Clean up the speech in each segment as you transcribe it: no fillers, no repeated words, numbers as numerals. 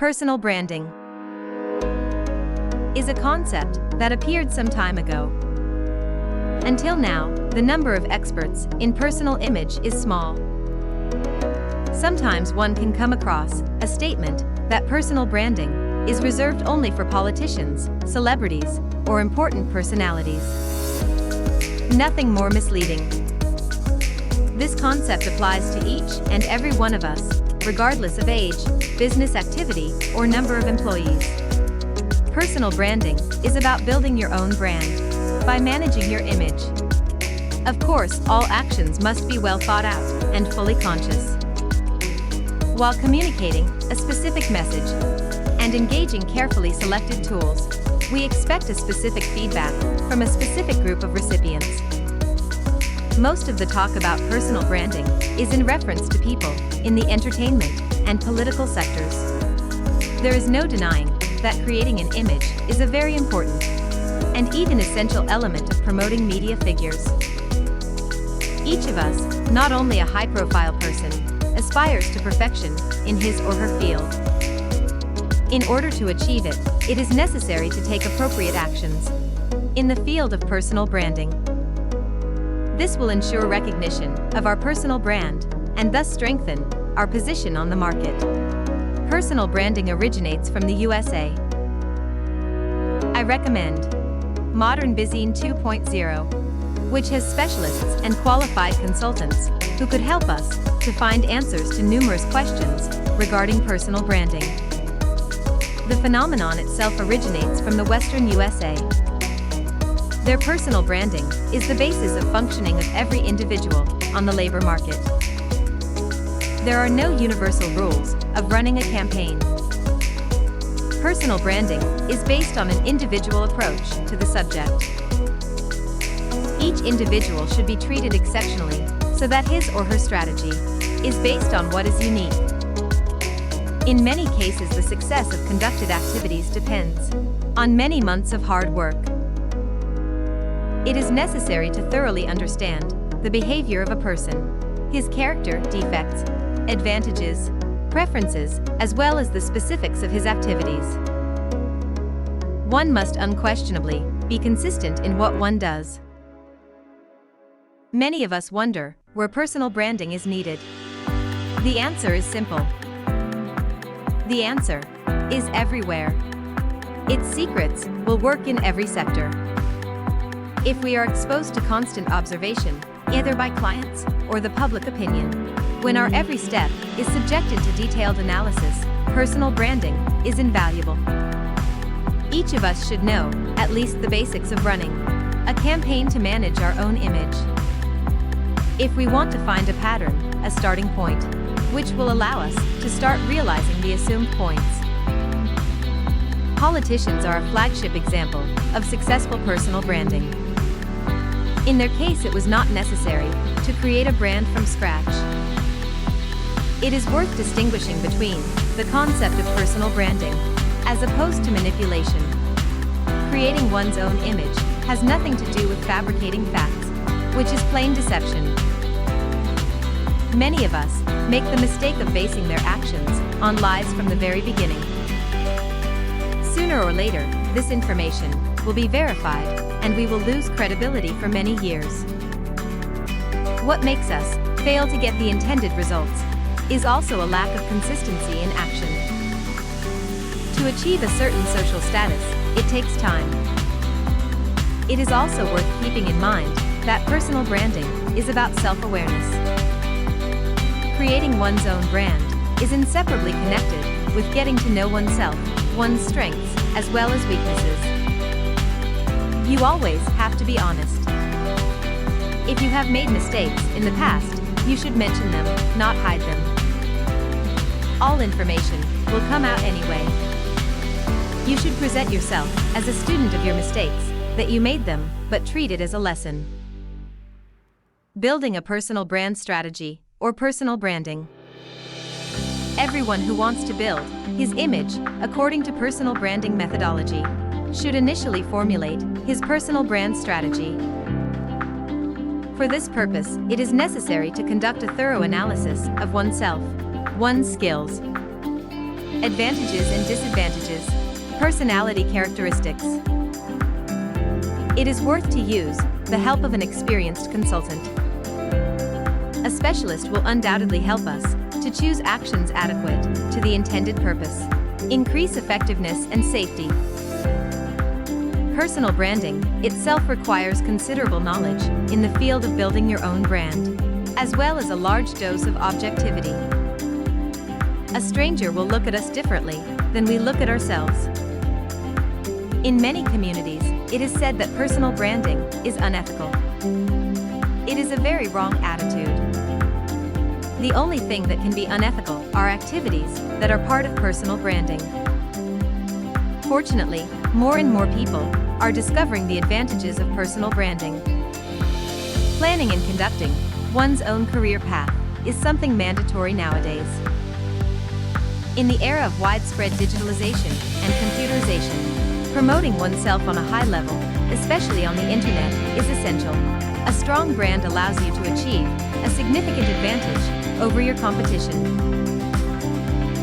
Personal branding is a concept that appeared some time ago. Until now, the number of experts in personal image is small. Sometimes one can come across a statement that personal branding is reserved only for politicians, celebrities, or important personalities. Nothing more misleading. This concept applies to each and every one of us, regardless of age, business activity, or number of employees. Personal branding is about building your own brand by managing your image. Of course, all actions must be well thought out and fully conscious. While communicating a specific message and engaging carefully selected tools, we expect a specific feedback from a specific group of recipients. Most of the talk about personal branding is in reference to people in the entertainment and political sectors. There is no denying that creating an image is a very important and even essential element of promoting media figures. Each of us, not only a high-profile person, aspires to perfection in his or her field. In order to achieve it, it is necessary to take appropriate actions in the field of personal branding. This will ensure recognition of our personal brand and thus strengthen our position on the market. Personal branding originates from the USA. I recommend Modern Bizine 2.0, which has specialists and qualified consultants who could help us to find answers to numerous questions regarding personal branding. The phenomenon itself originates from the Western USA. Their personal branding is the basis of functioning of every individual on the labor market. There are no universal rules of running a campaign. Personal branding is based on an individual approach to the subject. Each individual should be treated exceptionally so that his or her strategy is based on what is unique. In many cases, the success of conducted activities depends on many months of hard work. It is necessary to thoroughly understand the behavior of a person, his character, defects, advantages, preferences, as well as the specifics of his activities. One must unquestionably be consistent in what one does. Many of us wonder where personal branding is needed. The answer is simple. The answer is everywhere. Its secrets will work in every sector. If we are exposed to constant observation, either by clients or the public opinion, when our every step is subjected to detailed analysis, personal branding is invaluable. Each of us should know at least the basics of running a campaign to manage our own image. If we want to find a pattern, a starting point, which will allow us to start realizing the assumed points. Politicians are a flagship example of successful personal branding. In their case, it was not necessary to create a brand from scratch. It is worth distinguishing between the concept of personal branding as opposed to manipulation. Creating one's own image has nothing to do with fabricating facts, which is plain deception. Many of us make the mistake of basing their actions on lies from the very beginning. Sooner or later, this information will be verified, and we will lose credibility for many years. What makes us fail to get the intended results is also a lack of consistency in action. To achieve a certain social status, it takes time. It is also worth keeping in mind that personal branding is about self-awareness. Creating one's own brand is inseparably connected with getting to know oneself, one's strengths, as well as weaknesses. You always have to be honest. If you have made mistakes in the past, you should mention them, not hide them. All information will come out anyway. You should present yourself as a student of your mistakes, that you made them, but treat it as a lesson. Building a personal brand strategy, or personal branding. Everyone who wants to build his image according to personal branding methodology should initially formulate his personal brand strategy. For this purpose, it is necessary to conduct a thorough analysis of oneself, one's skills, Advantages and disadvantages. Personality characteristics. It is worth to use the help of an experienced consultant. A specialist will undoubtedly help us to choose actions adequate to the intended purpose. Increase effectiveness and safety. Personal branding itself requires considerable knowledge in the field of building your own brand, as well as a large dose of objectivity. A stranger will look at us differently than we look at ourselves. In many communities, it is said that personal branding is unethical. It is a very wrong attitude. The only thing that can be unethical are activities that are part of personal branding. Fortunately, more and more people are discovering the advantages of personal branding. Planning and conducting one's own career path is something mandatory nowadays. In the era of widespread digitalization and computerization, promoting oneself on a high level, especially on the internet, is essential. A strong brand allows you to achieve a significant advantage over your competition.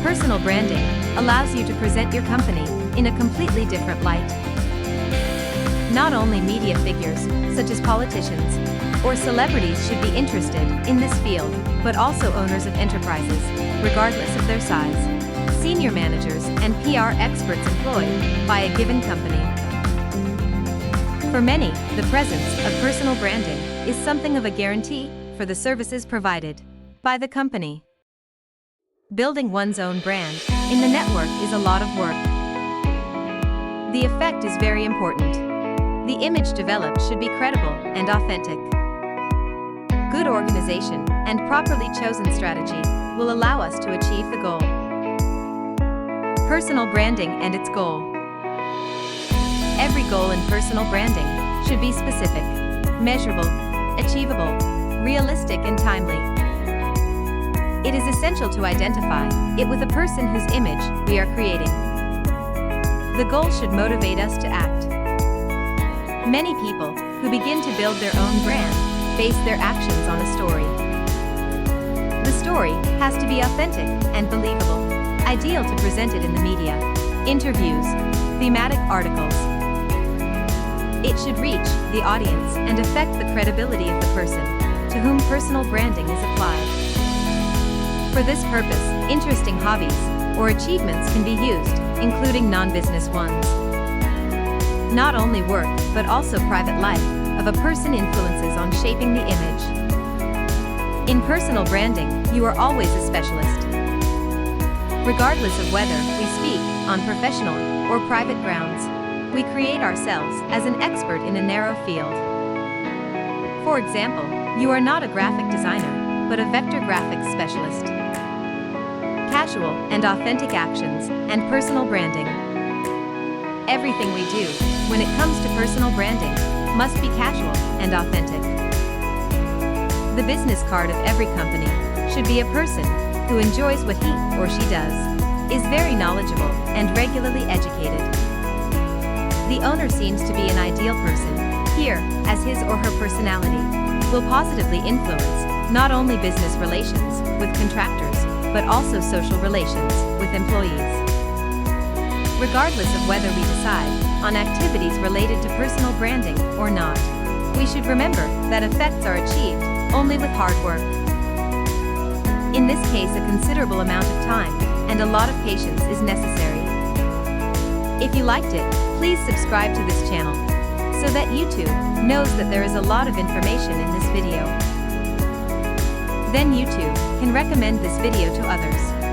Personal branding allows you to present your company in a completely different light. Not only media figures, such as politicians or celebrities, should be interested in this field, but also owners of enterprises, regardless of their size, senior managers, and PR experts employed by a given company. For many, the presence of personal branding is something of a guarantee for the services provided by the company. Building one's own brand in the network is a lot of work. The effect is very important. The image developed should be credible and authentic. Good organization and properly chosen strategy will allow us to achieve the goal. Personal branding and its goal. Every goal in personal branding should be specific, measurable, achievable, realistic, and timely. It is essential to identify it with a person whose image we are creating. The goal should motivate us to act. Many people who begin to build their own brand base their actions on a story. The story has to be authentic and believable, ideal to present it in the media, interviews, thematic articles. It should reach the audience and affect the credibility of the person to whom personal branding is applied. For this purpose, interesting hobbies or achievements can be used, including non-business ones. Not only work, but also private life of a person influences on shaping the image. In personal branding, you are always a specialist. Regardless of whether we speak on professional or private grounds, we create ourselves as an expert in a narrow field. For example, you are not a graphic designer, but a vector graphics specialist. Casual and authentic actions and personal branding. Everything we do, when it comes to personal branding, must be casual and authentic. The business card of every company should be a person who enjoys what he or she does, is very knowledgeable, and regularly educated. The owner seems to be an ideal person here, as his or her personality will positively influence not only business relations with contractors, but also social relations with employees. Regardless of whether we decide on activities related to personal branding or not, we should remember that effects are achieved only with hard work. In this case, a considerable amount of time and a lot of patience is necessary. If you liked it, please subscribe to this channel so that YouTube knows that there is a lot of information in this video. Then YouTube can recommend this video to others.